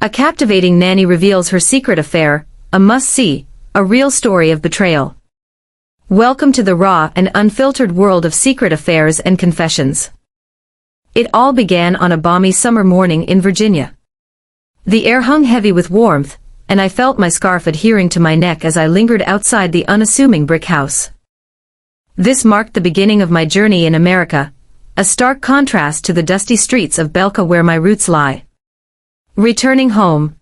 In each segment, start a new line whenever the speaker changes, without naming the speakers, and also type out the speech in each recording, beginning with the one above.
A captivating nanny reveals her secret affair, a must-see, a real story of betrayal. Welcome to the raw and unfiltered world of secret affairs and confessions. It all began on a balmy summer morning in Virginia. The air hung heavy with warmth, and I felt my scarf adhering to my neck as I lingered outside the unassuming brick house. This marked the beginning of my journey in America, a stark contrast to the dusty streets of Belka where my roots lie. Returning home.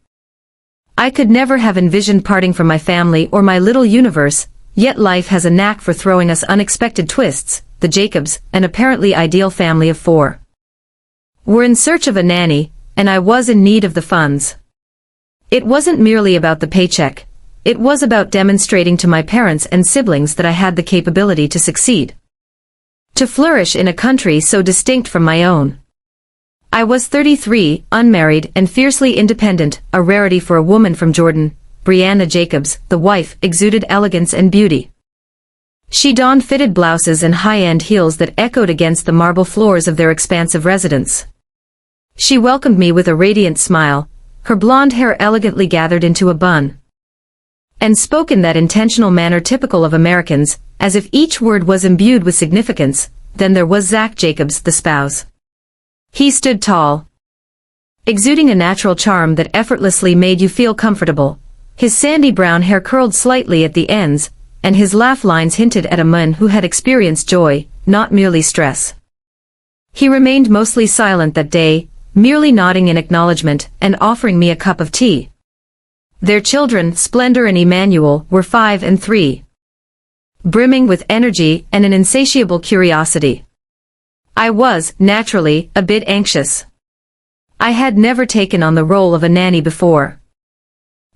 I could never have envisioned parting from my family or my little universe, yet life has a knack for throwing us unexpected twists. The Jacobs, an apparently ideal family of 4, were in search of a nanny, and I was in need of the funds. It wasn't merely about the paycheck, it was about demonstrating to my parents and siblings that I had the capability to succeed. To flourish in a country so distinct from my own. I was 33, unmarried and fiercely independent, a rarity for a woman from Jordan. Brianna Jacobs, the wife, exuded elegance and beauty. She donned fitted blouses and high-end heels that echoed against the marble floors of their expansive residence. She welcomed me with a radiant smile, her blonde hair elegantly gathered into a bun, and spoke in that intentional manner typical of Americans, as if each word was imbued with significance. Then there was Zach Jacobs, the spouse. He stood tall, exuding a natural charm that effortlessly made you feel comfortable. His sandy brown hair curled slightly at the ends, and his laugh lines hinted at a man who had experienced joy, not merely stress. He remained mostly silent that day, merely nodding in acknowledgement and offering me a cup of tea. Their children, Splendor and Emmanuel, were 5 and 3. Brimming with energy and an insatiable curiosity. I was, naturally, a bit anxious. I had never taken on the role of a nanny before.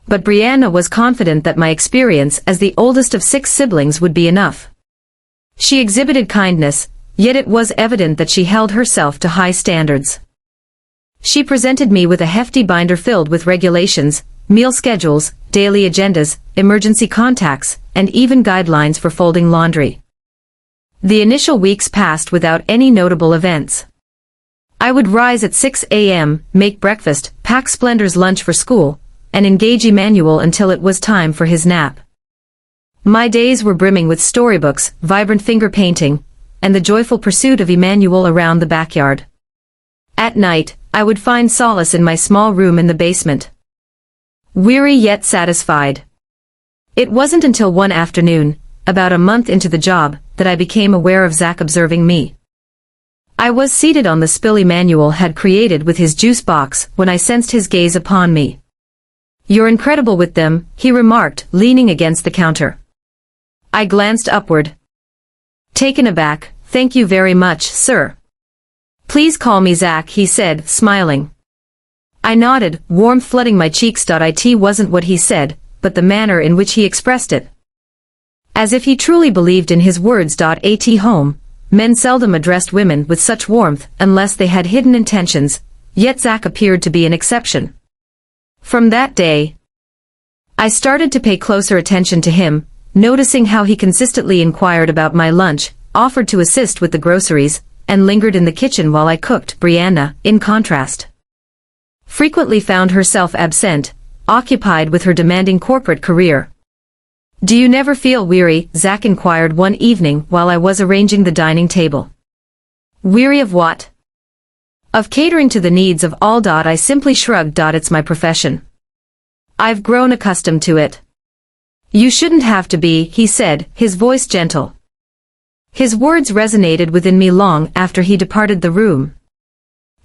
But Brianna was confident that my experience as the oldest of 6 siblings would be enough. She exhibited kindness, yet it was evident that she held herself to high standards. She presented me with a hefty binder filled with regulations, meal schedules, daily agendas, emergency contacts, and even guidelines for folding laundry. The initial weeks passed without any notable events. I would rise at 6 a.m., make breakfast, pack Splendor's lunch for school, and engage Emmanuel until it was time for his nap. My days were brimming with storybooks, vibrant finger painting, and the joyful pursuit of Emmanuel around the backyard. At night, I would find solace in my small room in the basement. Weary yet satisfied. It wasn't until one afternoon, about a month into the job, that I became aware of Zach observing me. I was seated on the spill Emmanuel had created with his juice box when I sensed his gaze upon me. "You're incredible with them," he remarked, leaning against the counter. I glanced upward. Taken aback, "Thank you very much, sir." "Please call me Zach," he said, smiling. I nodded, warmth flooding my cheeks. It wasn't what he said, but the manner in which he expressed it. As if he truly believed in his words. At home, men seldom addressed women with such warmth unless they had hidden intentions, yet Zach appeared to be an exception. From that day, I started to pay closer attention to him, noticing how he consistently inquired about my lunch, offered to assist with the groceries, and lingered in the kitchen while I cooked. Brianna, in contrast, frequently found herself absent, occupied with her demanding corporate career. "Do you never feel weary?" Zach inquired one evening while I was arranging the dining table. "Weary of what?" "Of catering to the needs of all. I simply shrugged. "It's my profession. I've grown accustomed to it." "You shouldn't have to be," he said, his voice gentle. His words resonated within me long after he departed the room.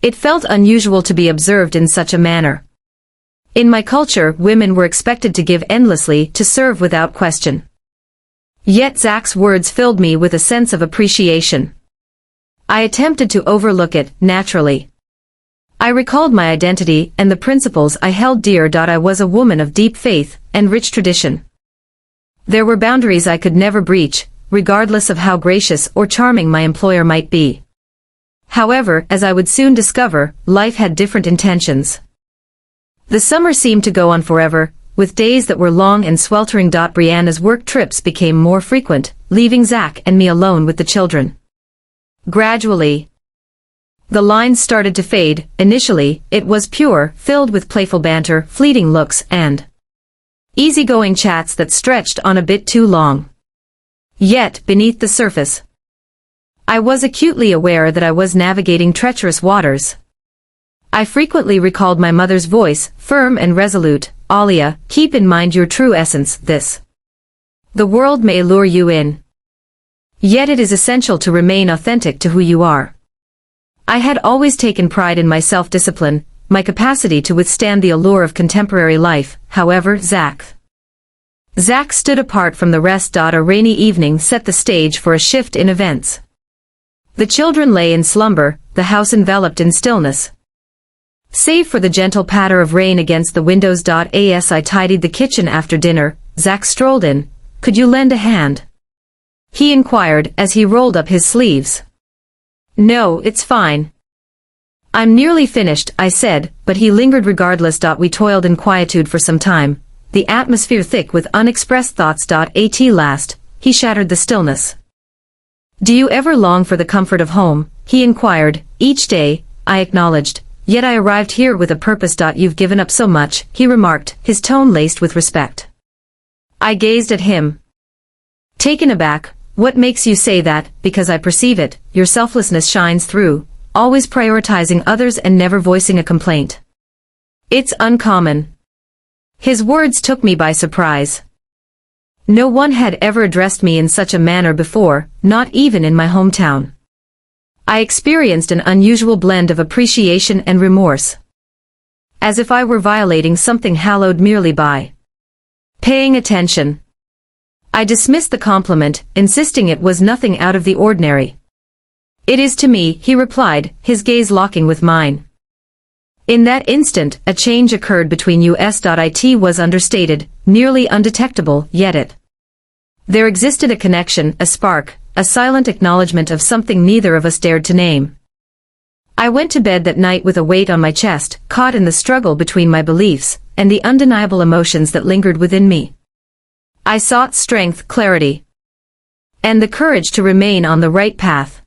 It felt unusual to be observed in such a manner. In my culture, women were expected to give endlessly, to serve without question. Yet Zach's words filled me with a sense of appreciation. I attempted to overlook it, naturally. I recalled my identity and the principles I held dear. I was a woman of deep faith and rich tradition. There were boundaries I could never breach, regardless of how gracious or charming my employer might be. However, as I would soon discover, life had different intentions. The summer seemed to go on forever, with days that were long and sweltering. Brianna's work trips became more frequent, leaving Zach and me alone with the children. Gradually, The lines started to fade. Initially, it was pure, filled with playful banter, fleeting looks, and easygoing chats that stretched on a bit too long. Yet, beneath the surface, I was acutely aware that I was navigating treacherous waters. I frequently recalled my mother's voice, firm and resolute. "Alia, keep in mind your true essence. The world may lure you in. Yet it is essential to remain authentic to who you are." I had always taken pride in my self-discipline, my capacity to withstand the allure of contemporary life. However, Zach stood apart from the rest. A rainy evening set the stage for a shift in events. The children lay in slumber, the house enveloped in stillness. Save for the gentle patter of rain against the windows. As I tidied the kitchen after dinner, Zach strolled in. "Could you lend a hand?" he inquired as he rolled up his sleeves. "No, it's fine. I'm nearly finished," I said, but he lingered regardless. We toiled in quietude for some time, the atmosphere thick with unexpressed thoughts. At last, he shattered the stillness. "Do you ever long for the comfort of home?" he inquired. "Each day," I acknowledged. "Yet I arrived here with a purpose. You've given up so much," he remarked, his tone laced with respect. I gazed at him, taken aback. "What makes you say that?" "Because I perceive it. Your selflessness shines through, always prioritizing others and never voicing a complaint. It's uncommon." His words took me by surprise. No one had ever addressed me in such a manner before, not even in my hometown. I experienced an unusual blend of appreciation and remorse. As if I were violating something hallowed merely by paying attention. I dismissed the compliment, insisting it was nothing out of the ordinary. "It is to me," he replied, his gaze locking with mine. In that instant, a change occurred between us. It was understated, nearly undetectable, yet there existed a connection, a spark, a silent acknowledgement of something neither of us dared to name. I went to bed that night with a weight on my chest, caught in the struggle between my beliefs and the undeniable emotions that lingered within me. I sought strength, clarity, and the courage to remain on the right path.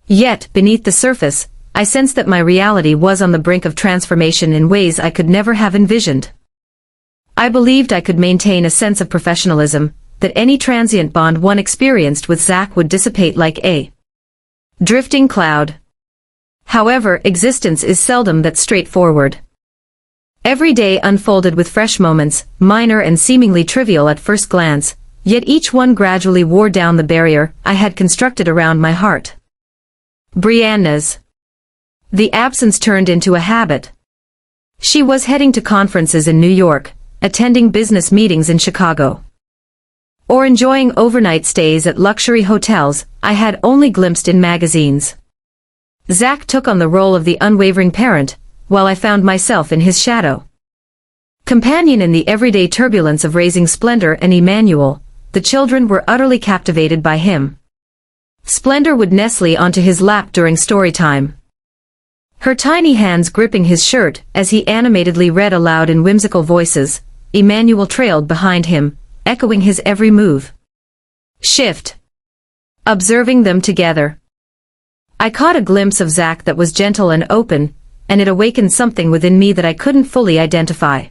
Yet, beneath the surface, I sensed that my reality was on the brink of transformation in ways I could never have envisioned. I believed I could maintain a sense of professionalism, that any transient bond one experienced with Zach would dissipate like a drifting cloud. However, existence is seldom that straightforward. Every day unfolded with fresh moments, minor and seemingly trivial at first glance, yet each one gradually wore down the barrier I had constructed around my heart. Brianna's. The absence turned into a habit. She was heading to conferences in New York, attending business meetings in Chicago, or enjoying overnight stays at luxury hotels I had only glimpsed in magazines. Zach took on the role of the unwavering parent, while I found myself in his shadow. Companion in the everyday turbulence of raising Splendor and Emmanuel, the children were utterly captivated by him. Splendor would nestle onto his lap during story time, her tiny hands gripping his shirt as he animatedly read aloud in whimsical voices. Emmanuel trailed behind him, echoing his every move. Shift. Observing them together, I caught a glimpse of Zach that was gentle and open, and it awakened something within me that I couldn't fully identify.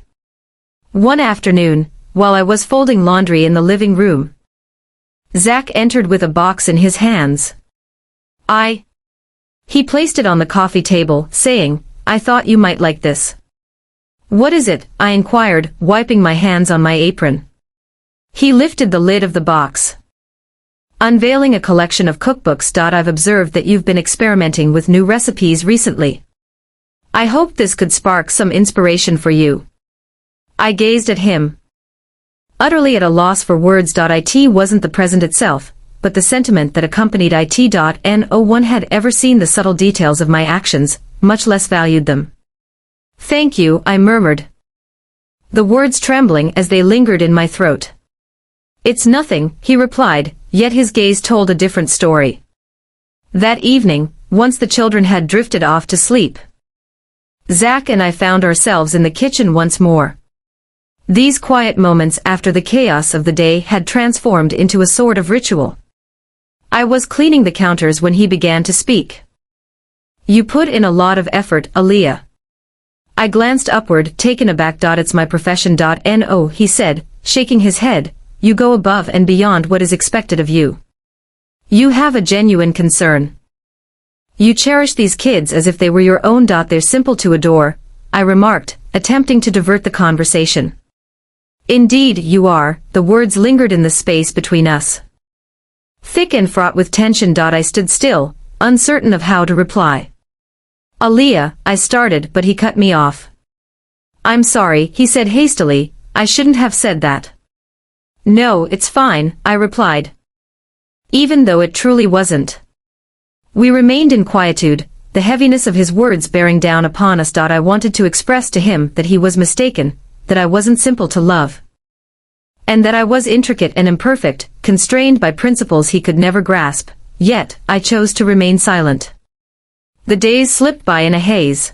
One afternoon, while I was folding laundry in the living room, Zach entered with a box in his hands. He placed it on the coffee table, saying, "I thought you might like this." "What is it?" I inquired, wiping my hands on my apron. He lifted the lid of the box, unveiling a collection of cookbooks. "I've observed that you've been experimenting with new recipes recently. I hoped this could spark some inspiration for you." I gazed at him, utterly at a loss for words. It wasn't the present itself, but the sentiment that accompanied it. No one had ever seen the subtle details of my actions, much less valued them. "Thank you," I murmured, the words trembling as they lingered in my throat. "It's nothing," he replied, yet his gaze told a different story. That evening, once the children had drifted off to sleep, Zach and I found ourselves in the kitchen once more. These quiet moments after the chaos of the day had transformed into a sort of ritual. I was cleaning the counters when he began to speak. You put in a lot of effort, Aaliyah. I glanced upward, taken aback. It's my profession. No, he said, shaking his head, you go above and beyond what is expected of you. You have a genuine concern. You cherish these kids as if they were your own. They're simple to adore, I remarked, attempting to divert the conversation. Indeed, you are. The words lingered in the space between us. Thick and fraught with tension. I stood still, uncertain of how to reply. Aaliyah, I started, but he cut me off. I'm sorry, he said hastily, I shouldn't have said that. No, it's fine, I replied. Even though it truly wasn't. We remained in quietude, the heaviness of his words bearing down upon us. I wanted to express to him that he was mistaken, that I wasn't simple to love. And that I was intricate and imperfect, constrained by principles he could never grasp, yet, I chose to remain silent. The days slipped by in a haze.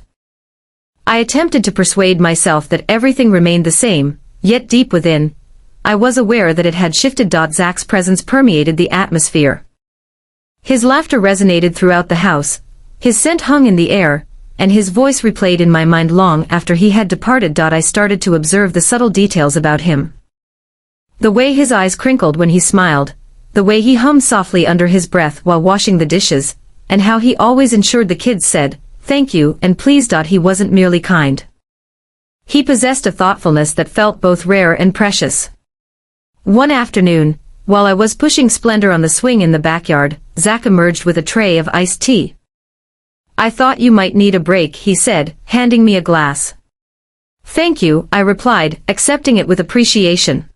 I attempted to persuade myself that everything remained the same, yet deep within, I was aware that it had shifted. Zach's presence permeated the atmosphere. His laughter resonated throughout the house, his scent hung in the air, and his voice replayed in my mind long after he had departed. I started to observe the subtle details about him. The way his eyes crinkled when he smiled, the way he hummed softly under his breath while washing the dishes, and how he always ensured the kids said, thank you and please. He wasn't merely kind. He possessed a thoughtfulness that felt both rare and precious. One afternoon, while I was pushing Splendor on the swing in the backyard, Zach emerged with a tray of iced tea. I thought you might need a break, he said, handing me a glass. Thank you, I replied, accepting it with appreciation.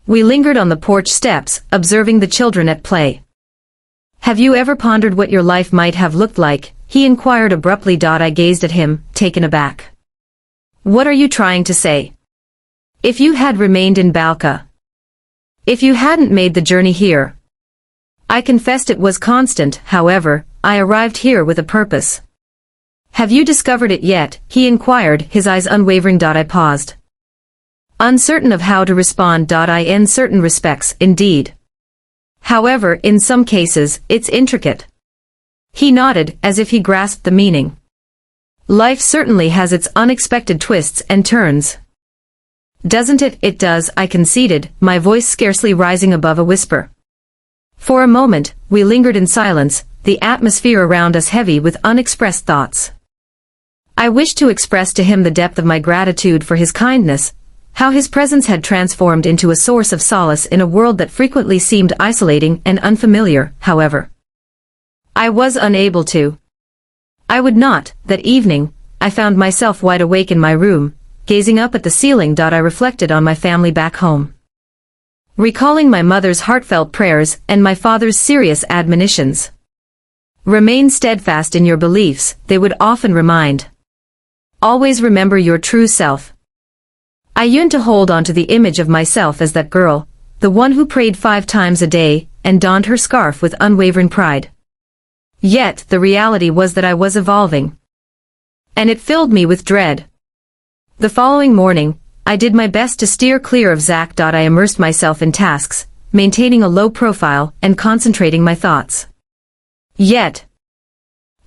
We lingered on the porch steps, observing the children at play. Have you ever pondered what your life might have looked like? He inquired abruptly. I gazed at him, taken aback. What are you trying to say? If you had remained in Balka. If you hadn't made the journey here. I confessed it was constant, however, I arrived here with a purpose. Have you discovered it yet? He inquired, his eyes unwavering. I paused. Uncertain of how to respond. In certain respects, indeed. However, in some cases, it's intricate. He nodded, as if he grasped the meaning. Life certainly has its unexpected twists and turns. Doesn't it? It does, I conceded, my voice scarcely rising above a whisper. For a moment, we lingered in silence, the atmosphere around us heavy with unexpressed thoughts. I wished to express to him the depth of my gratitude for his kindness, how his presence had transformed into a source of solace in a world that frequently seemed isolating and unfamiliar. However, I was unable to. I would not. That evening, I found myself wide awake in my room, gazing up at the ceiling. I reflected on my family back home. Recalling my mother's heartfelt prayers and my father's serious admonitions. Remain steadfast in your beliefs, they would often remind. Always remember your true self. I yearned to hold on to the image of myself as that girl, the one who prayed 5 times a day and donned her scarf with unwavering pride. Yet, the reality was that I was evolving. And it filled me with dread. The following morning, I did my best to steer clear of Zach. I immersed myself in tasks, maintaining a low profile and concentrating my thoughts. Yet,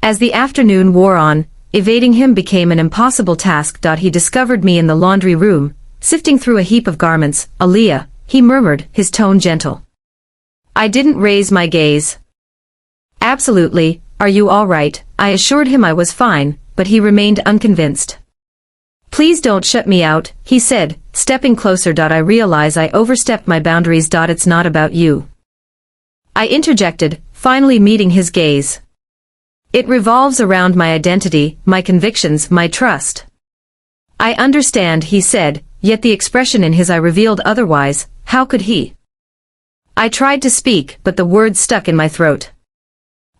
as the afternoon wore on, evading him became an impossible task. He discovered me in the laundry room, sifting through a heap of garments. Aaliyah, he murmured, his tone gentle. I didn't raise my gaze. Absolutely, are you all right? I assured him I was fine, but he remained unconvinced. Please don't shut me out, he said, stepping closer. I realize I overstepped my boundaries. It's not about you. I interjected, finally meeting his gaze. It revolves around my identity, my convictions, my trust. I understand, he said, yet the expression in his eye revealed otherwise. How could he? I tried to speak, but the words stuck in my throat.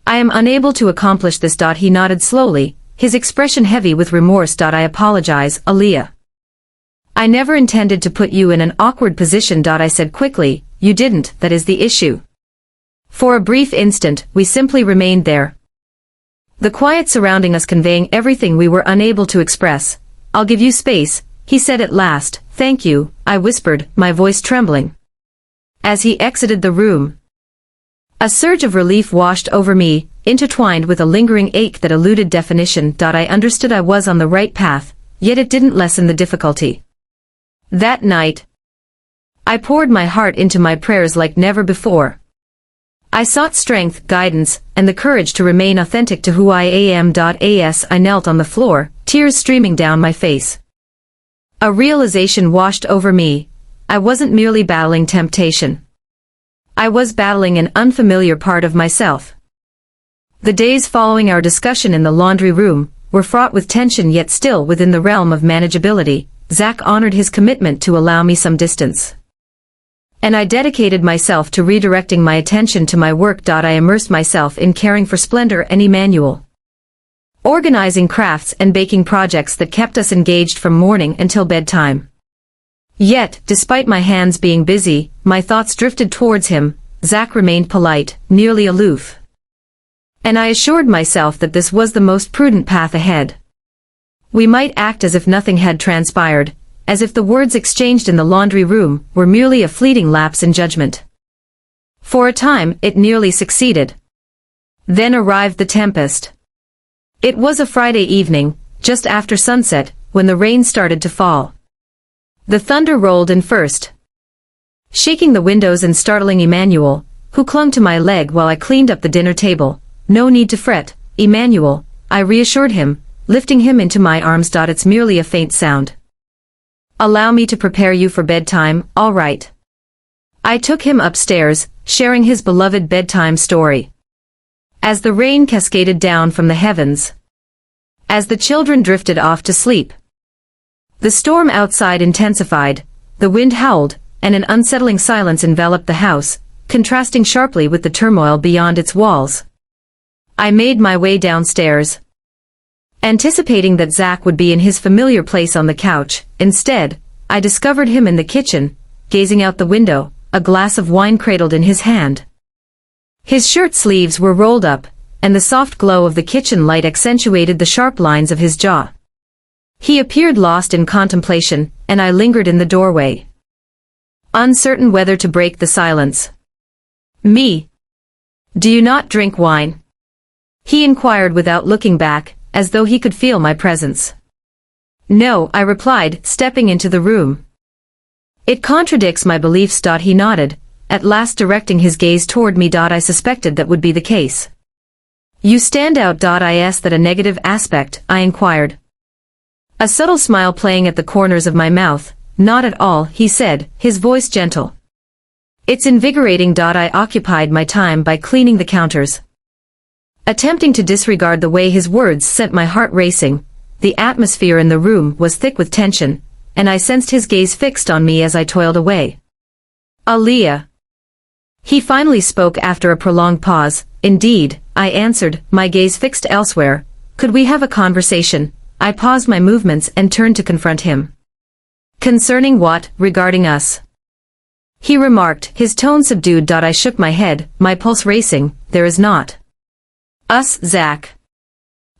I am unable to accomplish this. He nodded slowly, his expression heavy with remorse. I apologize, Aaliyah. I never intended to put you in an awkward position. I said quickly, you didn't, that is the issue. For a brief instant, we simply remained there. The quiet surrounding us conveying everything we were unable to express. I'll give you space, he said at last. Thank you, I whispered, my voice trembling. As he exited the room, a surge of relief washed over me, intertwined with a lingering ache that eluded definition. I understood I was on the right path, yet it didn't lessen the difficulty. That night, I poured my heart into my prayers like never before. I sought strength, guidance, and the courage to remain authentic to who I am. As I knelt on the floor, tears streaming down my face, a realization washed over me. I wasn't merely battling temptation. I was battling an unfamiliar part of myself. The days following our discussion in the laundry room were fraught with tension, yet still within the realm of manageability. Zach honored his commitment to allow me some distance, and I dedicated myself to redirecting my attention to my work. I immersed myself in caring for Splendor and Emmanuel, organizing crafts and baking projects that kept us engaged from morning until bedtime. Yet, despite my hands being busy, my thoughts drifted towards him. Zach remained polite, nearly aloof, and I assured myself that this was the most prudent path ahead. We might act as if nothing had transpired, as if the words exchanged in the laundry room were merely a fleeting lapse in judgment. For a time, it nearly succeeded. Then arrived the tempest. It was a Friday evening, just after sunset, when the rain started to fall. The thunder rolled in first, shaking the windows and startling Emmanuel, who clung to my leg while I cleaned up the dinner table. "No need to fret, Emmanuel," I reassured him, lifting him into my arms. "It's merely a faint sound. Allow me to prepare you for bedtime, all right?" I took him upstairs, sharing his beloved bedtime story. As the rain cascaded down from the heavens, as the children drifted off to sleep, the storm outside intensified, the wind howled, and an unsettling silence enveloped the house, contrasting sharply with the turmoil beyond its walls. I made my way downstairs, anticipating that Zach would be in his familiar place on the couch. Instead, I discovered him in the kitchen, gazing out the window, a glass of wine cradled in his hand. His shirt sleeves were rolled up, and the soft glow of the kitchen light accentuated the sharp lines of his jaw. He appeared lost in contemplation, and I lingered in the doorway, uncertain whether to break the silence. "Me? Do you not drink wine?" he inquired without looking back, as though he could feel my presence. "No," I replied, stepping into the room. "It contradicts my beliefs." He nodded, at last directing his gaze toward me. I suspected that would be the case. "You stand out." Is that a negative aspect? I inquired, a subtle smile playing at the corners of my mouth. "Not at all," he said, his voice gentle. "It's invigorating." I occupied my time by cleaning the counters, attempting to disregard the way his words sent my heart racing. The atmosphere in the room was thick with tension, and I sensed his gaze fixed on me as I toiled away. "Aaliyah," he finally spoke after a prolonged pause. "Indeed," I answered, my gaze fixed elsewhere. "Could we have a conversation?" I paused my movements and turned to confront him. "Concerning what? Regarding us?" he remarked, his tone subdued. I shook my head, my pulse racing. "There is not." "Us, Zach."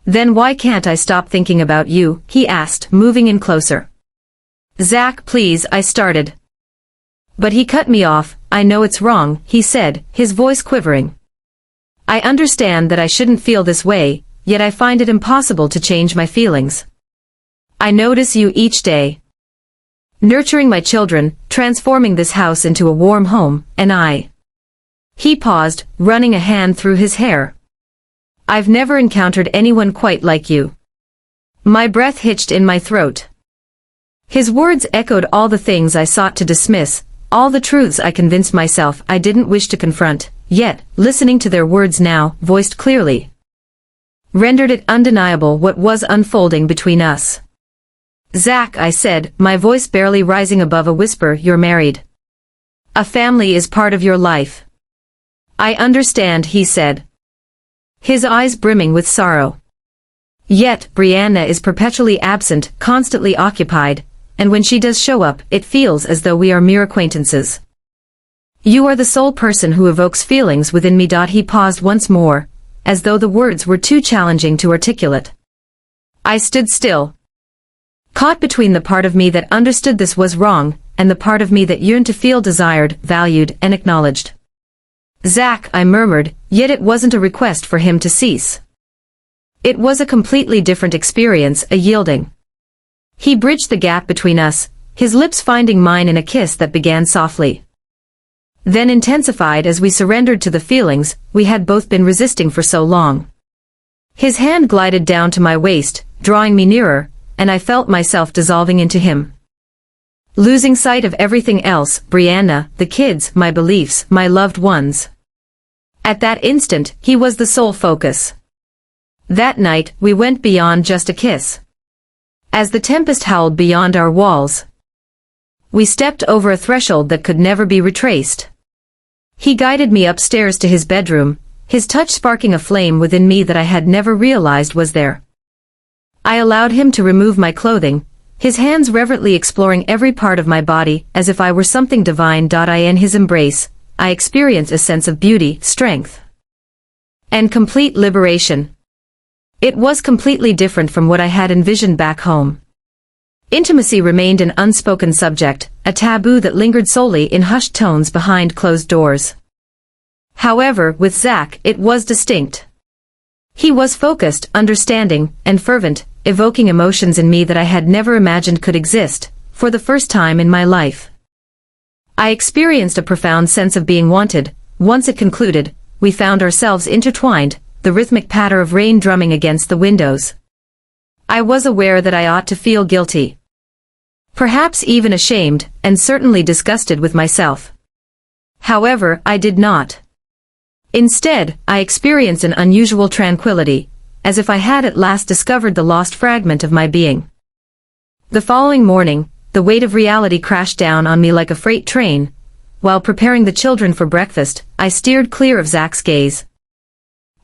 "Then why can't I stop thinking about you?" he asked, moving in closer. "Zach, please," I started. But he cut me off. "I know it's wrong," he said, his voice quivering. "I understand that I shouldn't feel this way, yet I find it impossible to change my feelings. I notice you each day, nurturing my children, transforming this house into a warm home, and I." He paused, running a hand through his hair. "I've never encountered anyone quite like you." My breath hitched in my throat. His words echoed all the things I sought to dismiss, all the truths I convinced myself I didn't wish to confront, yet, listening to their words now, voiced clearly, rendered it undeniable what was unfolding between us. "Zach," I said, my voice barely rising above a whisper, "you're married. A family is part of your life." "I understand," he said, his eyes brimming with sorrow. "Yet, Brianna is perpetually absent, constantly occupied, and when she does show up, it feels as though we are mere acquaintances. You are the sole person who evokes feelings within me." He paused once more, as though the words were too challenging to articulate. I stood still, caught between the part of me that understood this was wrong, and the part of me that yearned to feel desired, valued, and acknowledged. "Zach," I murmured, yet it wasn't a request for him to cease. It was a completely different experience, a yielding. He bridged the gap between us, his lips finding mine in a kiss that began softly, then intensified as we surrendered to the feelings we had both been resisting for so long. His hand glided down to my waist, drawing me nearer, and I felt myself dissolving into him. Losing sight of everything else, Brianna, the kids, my beliefs, my loved ones. At that instant, he was the sole focus. That night, we went beyond just a kiss. As the tempest howled beyond our walls, we stepped over a threshold that could never be retraced. He guided me upstairs to his bedroom, his touch sparking a flame within me that I had never realized was there. I allowed him to remove my clothing, his hands reverently exploring every part of my body as if I were something divine. In his embrace, I experienced a sense of beauty, strength, and complete liberation. It was completely different from what I had envisioned back home. Intimacy remained an unspoken subject, a taboo that lingered solely in hushed tones behind closed doors. However, with Zach, it was distinct. He was focused, understanding, and fervent, evoking emotions in me that I had never imagined could exist, for the first time in my life. I experienced a profound sense of being wanted. Once it concluded, we found ourselves intertwined, the rhythmic patter of rain drumming against the windows. I was aware that I ought to feel guilty. Perhaps even ashamed, and certainly disgusted with myself. However, I did not. Instead, I experienced an unusual tranquility, as if I had at last discovered the lost fragment of my being. The following morning, the weight of reality crashed down on me like a freight train. While preparing the children for breakfast, I steered clear of Zach's gaze.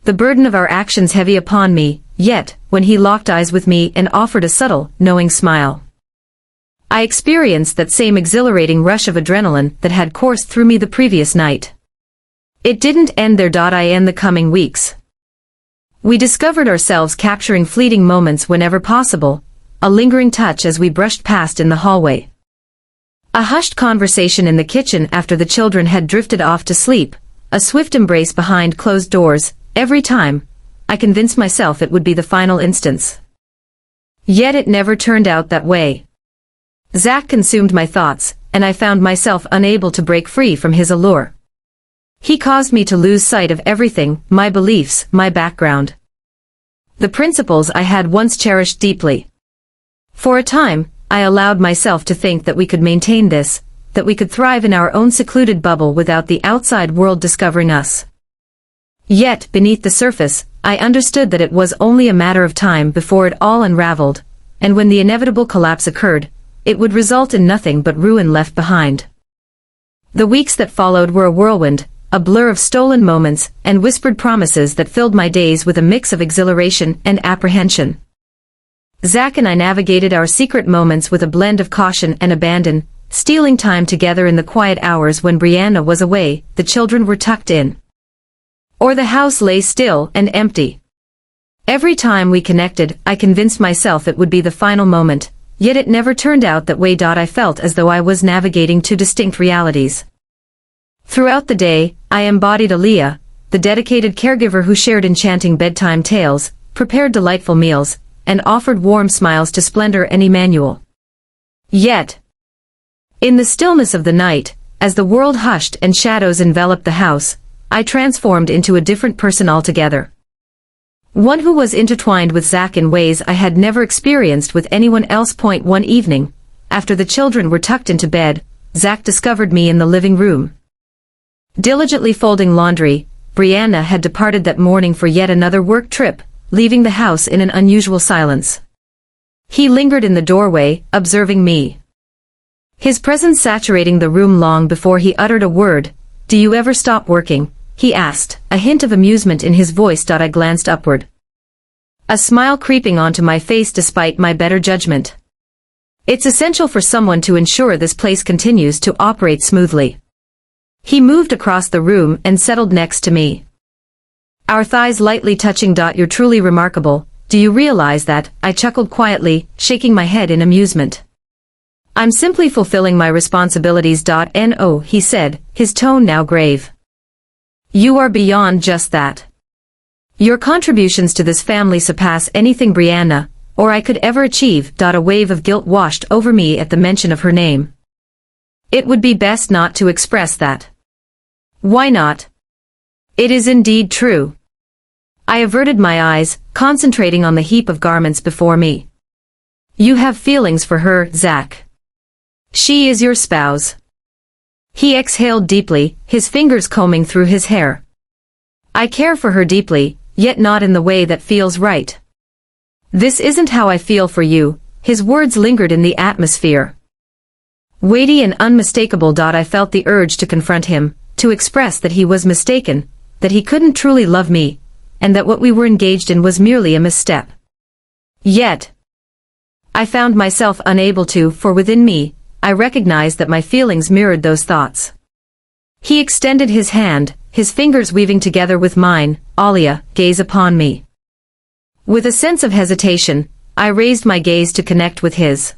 The burden of our actions heavy upon me, yet, when he locked eyes with me and offered a subtle, knowing smile, I experienced that same exhilarating rush of adrenaline that had coursed through me the previous night. It didn't end there. In the coming weeks, we discovered ourselves capturing fleeting moments whenever possible, a lingering touch as we brushed past in the hallway, a hushed conversation in the kitchen after the children had drifted off to sleep, a swift embrace behind closed doors. Every time, I convinced myself it would be the final instance. Yet it never turned out that way. Zach consumed my thoughts, and I found myself unable to break free from his allure. He caused me to lose sight of everything, my beliefs, my background, the principles I had once cherished deeply. For a time, I allowed myself to think that we could maintain this, that we could thrive in our own secluded bubble without the outside world discovering us. Yet, beneath the surface, I understood that it was only a matter of time before it all unraveled, and when the inevitable collapse occurred, it would result in nothing but ruin left behind. The weeks that followed were a whirlwind, a blur of stolen moments and whispered promises that filled my days with a mix of exhilaration and apprehension. Zach and I navigated our secret moments with a blend of caution and abandon, stealing time together in the quiet hours when Brianna was away, the children were tucked in, or the house lay still and empty. Every time we connected, I convinced myself it would be the final moment, yet it never turned out that way. I felt as though I was navigating two distinct realities. Throughout the day, I embodied Aaliyah, the dedicated caregiver who shared enchanting bedtime tales, prepared delightful meals, and offered warm smiles to Splendor and Emmanuel. Yet, in the stillness of the night, as the world hushed and shadows enveloped the house, I transformed into a different person altogether. One who was intertwined with Zach in ways I had never experienced with anyone else. One evening, after the children were tucked into bed, Zach discovered me in the living room, diligently folding laundry. Brianna had departed that morning for yet another work trip, leaving the house in an unusual silence. He lingered in the doorway, observing me, his presence saturating the room long before he uttered a word. "Do you ever stop working?" he asked, a hint of amusement in his voice. I glanced upward, a smile creeping onto my face despite my better judgment. "It's essential for someone to ensure this place continues to operate smoothly." He moved across the room and settled next to me, our thighs lightly touching. "You're truly remarkable, do you realize that?" I chuckled quietly, shaking my head in amusement. "I'm simply fulfilling my responsibilities. No, he said, his tone now grave. You are beyond just that. Your contributions to this family surpass anything Brianna, or I could ever achieve. A wave of guilt washed over me at the mention of her name. It would be best not to express that. Why not? It is indeed true. I averted my eyes, concentrating on the heap of garments before me. You have feelings for her, Zach. She is your spouse. He exhaled deeply, his fingers combing through his hair. I care for her deeply, yet not in the way that feels right. This isn't how I feel for you. His words lingered in the atmosphere. Weighty and unmistakable. I felt the urge to confront him, to express that he was mistaken, that he couldn't truly love me, and that what we were engaged in was merely a misstep. Yet, I found myself unable to, for within me, I recognized that my feelings mirrored those thoughts. He extended his hand, his fingers weaving together with mine. Alia, gaze upon me. With a sense of hesitation, I raised my gaze to connect with his.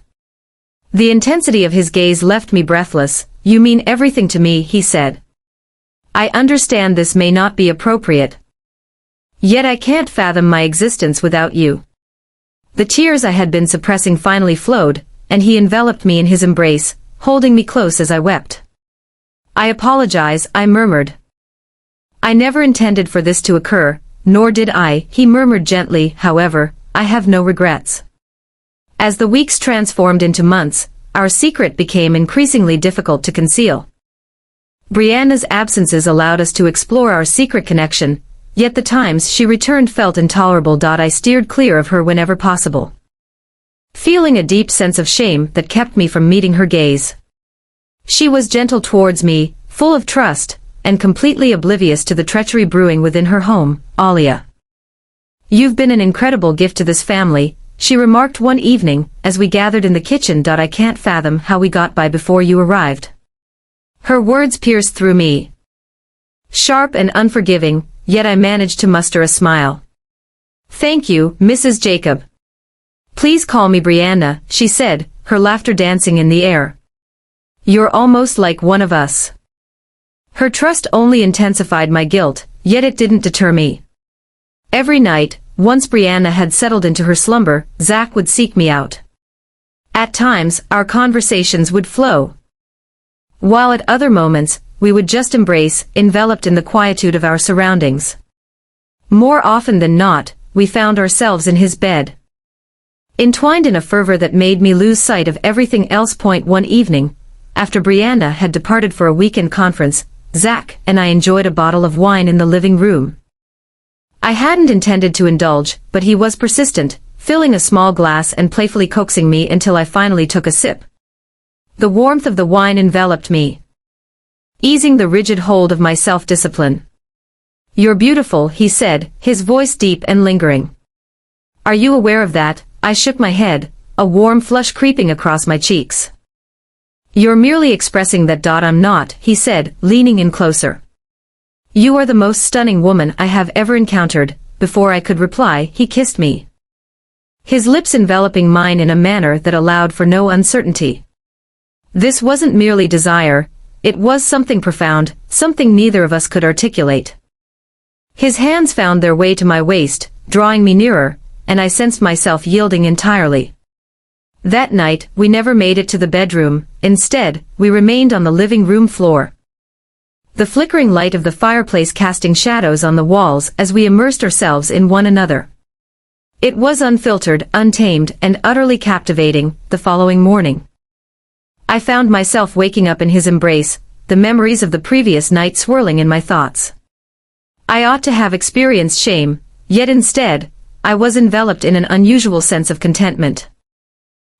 The intensity of his gaze left me breathless. You mean everything to me, he said. I understand this may not be appropriate. Yet I can't fathom my existence without you. The tears I had been suppressing finally flowed, and he enveloped me in his embrace, holding me close as I wept. I apologize, I murmured. I never intended for this to occur, nor did I, he murmured gently. However, I have no regrets. As the weeks transformed into months, our secret became increasingly difficult to conceal. Brianna's absences allowed us to explore our secret connection, yet the times she returned felt intolerable. I steered clear of her whenever possible, feeling a deep sense of shame that kept me from meeting her gaze. She was gentle towards me, full of trust, and completely oblivious to the treachery brewing within her home. Alia, you've been an incredible gift to this family, she remarked one evening, as we gathered in the kitchen. I can't fathom how we got by before you arrived. Her words pierced through me. Sharp and unforgiving, yet I managed to muster a smile. Thank you, Mrs. Jacob. Please call me Brianna, she said, her laughter dancing in the air. You're almost like one of us. Her trust only intensified my guilt, yet it didn't deter me. Every night, once Brianna had settled into her slumber, Zach would seek me out. At times, our conversations would flow, while at other moments, we would just embrace, enveloped in the quietude of our surroundings. More often than not, we found ourselves in his bed, entwined in a fervor that made me lose sight of everything else. One evening, after Brianna had departed for a weekend conference, Zach and I enjoyed a bottle of wine in the living room. I hadn't intended to indulge, but he was persistent, filling a small glass and playfully coaxing me until I finally took a sip. The warmth of the wine enveloped me, easing the rigid hold of my self-discipline. You're beautiful, he said, his voice deep and lingering. Are you aware of that? I shook my head, a warm flush creeping across my cheeks. You're merely expressing that. I'm not, he said, leaning in closer. You are the most stunning woman I have ever encountered. Before I could reply, he kissed me, his lips enveloping mine in a manner that allowed for no uncertainty. This wasn't merely desire, it was something profound, something neither of us could articulate. His hands found their way to my waist, drawing me nearer, and I sensed myself yielding entirely. That night, we never made it to the bedroom. Instead, we remained on the living room floor, the flickering light of the fireplace casting shadows on the walls as we immersed ourselves in one another. It was unfiltered, untamed, and utterly captivating. The following morning, I found myself waking up in his embrace, the memories of the previous night swirling in my thoughts. I ought to have experienced shame, yet instead, I was enveloped in an unusual sense of contentment.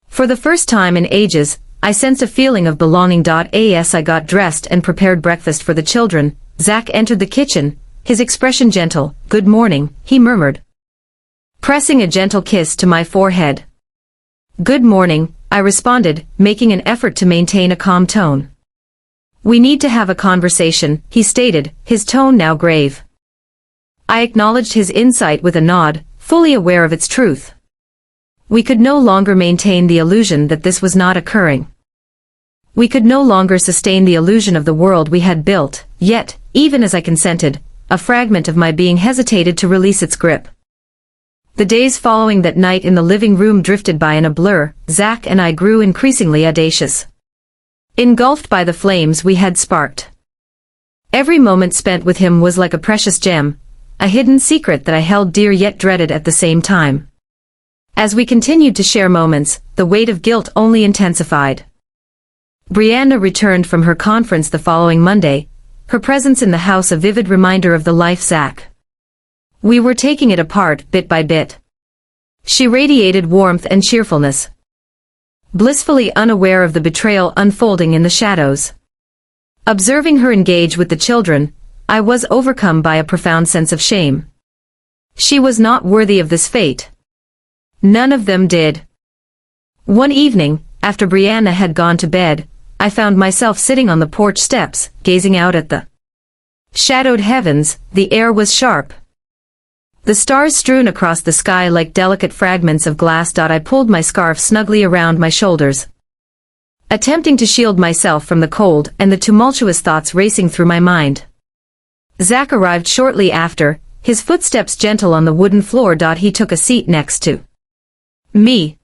For the first time in ages, I sensed a feeling of belonging. As I got dressed and prepared breakfast for the children, Zach entered the kitchen, his expression gentle. Good morning, he murmured, pressing a gentle kiss to my forehead. Good morning, I responded, making an effort to maintain a calm tone. We need to have a conversation, he stated, his tone now grave. I acknowledged his insight with a nod, fully aware of its truth. We could no longer maintain the illusion that this was not occurring. We could no longer sustain the illusion of the world we had built, yet, even as I consented, a fragment of my being hesitated to release its grip. The days following that night in the living room drifted by in a blur. Zach and I grew increasingly audacious. Engulfed by the flames we had sparked. Every moment spent with him was like a precious gem, a hidden secret that I held dear yet dreaded at the same time. As we continued to share moments, the weight of guilt only intensified. Brianna returned from her conference the following Monday, her presence in the house a vivid reminder of the life Zach. We were taking it apart bit by bit. She radiated warmth and cheerfulness, blissfully unaware of the betrayal unfolding in the shadows. Observing her engage with the children, I was overcome by a profound sense of shame. She was not worthy of this fate. None of them did. One evening, after Brianna had gone to bed, I found myself sitting on the porch steps, gazing out at the shadowed heavens. The air was sharp, the stars strewn across the sky like delicate fragments of glass. I pulled my scarf snugly around my shoulders, attempting to shield myself from the cold and the tumultuous thoughts racing through my mind. Zach arrived shortly after, his footsteps gentle on the wooden floor. He took a seat next to me,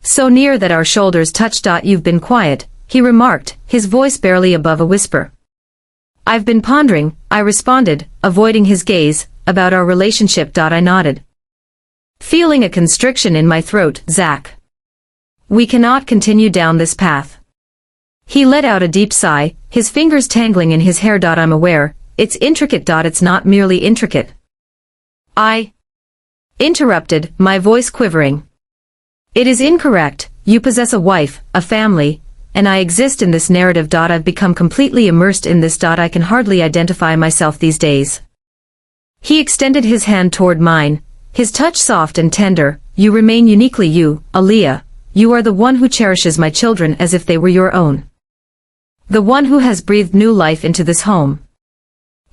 so near that our shoulders touched. "You've been quiet," he remarked, his voice barely above a whisper. "I've been pondering," I responded, avoiding his gaze, "about our relationship." I nodded, feeling a constriction in my throat. "Zach, we cannot continue down this path." He let out a deep sigh, his fingers tangling in his hair. "I'm aware, it's intricate." "It's not merely intricate," I interrupted, my voice quivering. "It is incorrect. You possess a wife, a family, and I exist in this narrative. I've become completely immersed in this. I can hardly identify myself these days." He extended his hand toward mine, his touch soft and tender. "You remain uniquely you, Aaliyah. You are the one who cherishes my children as if they were your own. The one who has breathed new life into this home.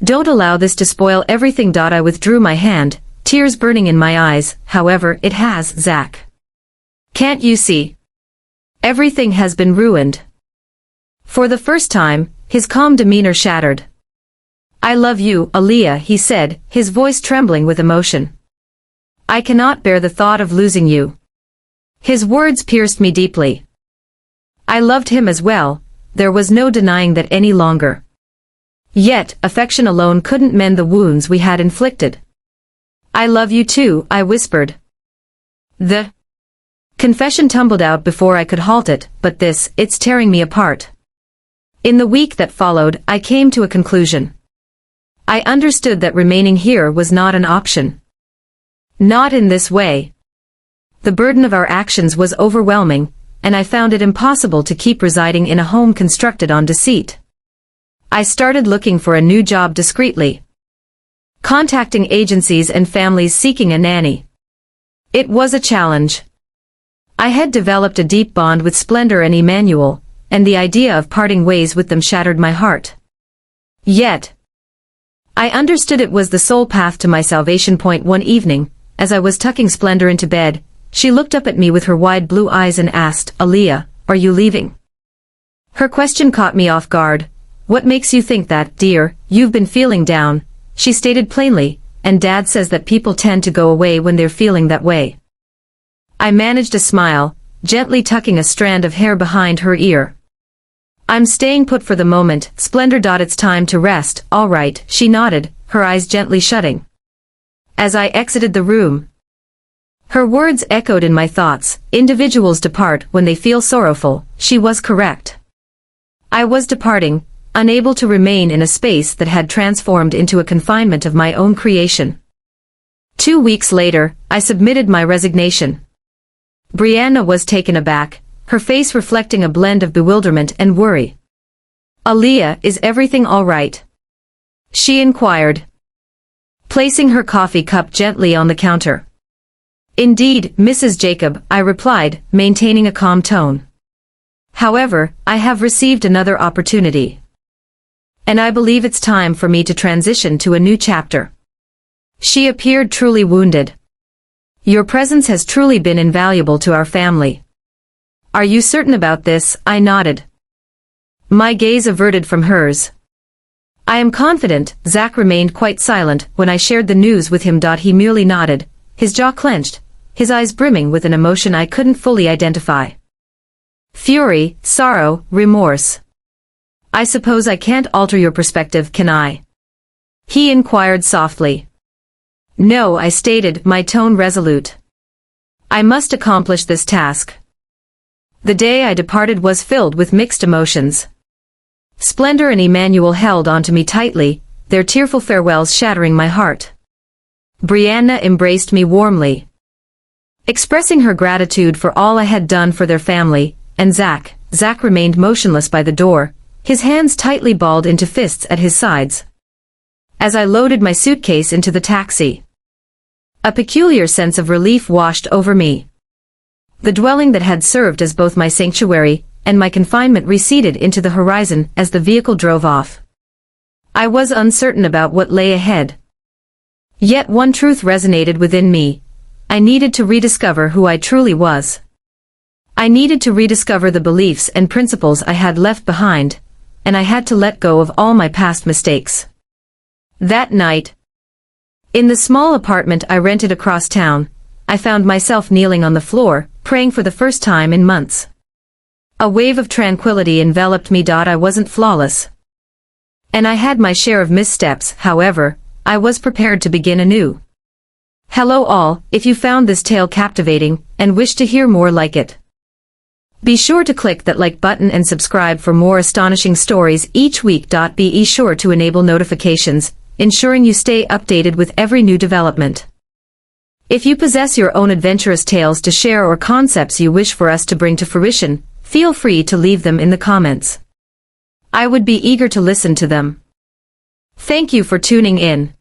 Don't allow this to spoil everything." I withdrew my hand, tears burning in my eyes. "However, it has, Zach. Can't you see? Everything has been ruined." For the first time, his calm demeanor shattered. "I love you, Aaliyah," he said, his voice trembling with emotion. "I cannot bear the thought of losing you." His words pierced me deeply. I loved him as well, there was no denying that any longer. Yet, affection alone couldn't mend the wounds we had inflicted. "I love you too," I whispered. The confession tumbled out before I could halt it, but it's tearing me apart. In the week that followed, I came to a conclusion. I understood that remaining here was not an option. Not in this way. The burden of our actions was overwhelming, and I found it impossible to keep residing in a home constructed on deceit. I started looking for a new job discreetly, contacting agencies and families seeking a nanny. It was a challenge. I had developed a deep bond with Splendor and Emmanuel, and the idea of parting ways with them shattered my heart. Yet, I understood it was the sole path to my salvation. One evening, as I was tucking Splendor into bed, she looked up at me with her wide blue eyes and asked, "Aaliyah, are you leaving?" Her question caught me off guard. "What makes you think that, dear? You've been feeling down," she stated plainly, "and Dad says that people tend to go away when they're feeling that way." I managed a smile, gently tucking a strand of hair behind her ear. "I'm staying put for the moment, Splendor. It's time to rest." "All right," she nodded, her eyes gently shutting. As I exited the room, her words echoed in my thoughts. Individuals depart when they feel sorrowful. She was correct. I was departing, unable to remain in a space that had transformed into a confinement of my own creation. 2 weeks later, I submitted my resignation. Brianna was taken aback, her face reflecting a blend of bewilderment and worry. "Aaliyah, is everything all right?" she inquired, placing her coffee cup gently on the counter. "Indeed, Mrs. Jacob," I replied, maintaining a calm tone. "However, I have received another opportunity, and I believe it's time for me to transition to a new chapter." She appeared truly wounded. "Your presence has truly been invaluable to our family." "Are you certain about this?" I nodded, my gaze averted from hers. I am confident. Zach remained quite silent when I shared the news with him. He merely nodded, his jaw clenched, his eyes brimming with an emotion I couldn't fully identify. Fury, sorrow, remorse. I suppose I can't alter your perspective, can I? He inquired softly. No, I stated, my tone resolute. I must accomplish this task. The day I departed was filled with mixed emotions. Splendor and Emmanuel held onto me tightly, their tearful farewells shattering my heart. Brianna embraced me warmly, expressing her gratitude for all I had done for their family, and Zach remained motionless by the door, his hands tightly balled into fists at his sides. As I loaded my suitcase into the taxi, a peculiar sense of relief washed over me. The dwelling that had served as both my sanctuary and my confinement receded into the horizon as the vehicle drove off. I was uncertain about what lay ahead. Yet one truth resonated within me. I needed to rediscover who I truly was. I needed to rediscover the beliefs and principles I had left behind, and I had to let go of all my past mistakes. That night, in the small apartment I rented across town, I found myself kneeling on the floor, praying for the first time in months. A wave of tranquility enveloped me. I wasn't flawless, and I had my share of missteps. However, I was prepared to begin anew. Hello all, if you found this tale captivating, and wish to hear more like it, be sure to click that like button and subscribe for more astonishing stories each week. Be sure to enable notifications, ensuring you stay updated with every new development. If you possess your own adventurous tales to share or concepts you wish for us to bring to fruition, feel free to leave them in the comments. I would be eager to listen to them. Thank you for tuning in.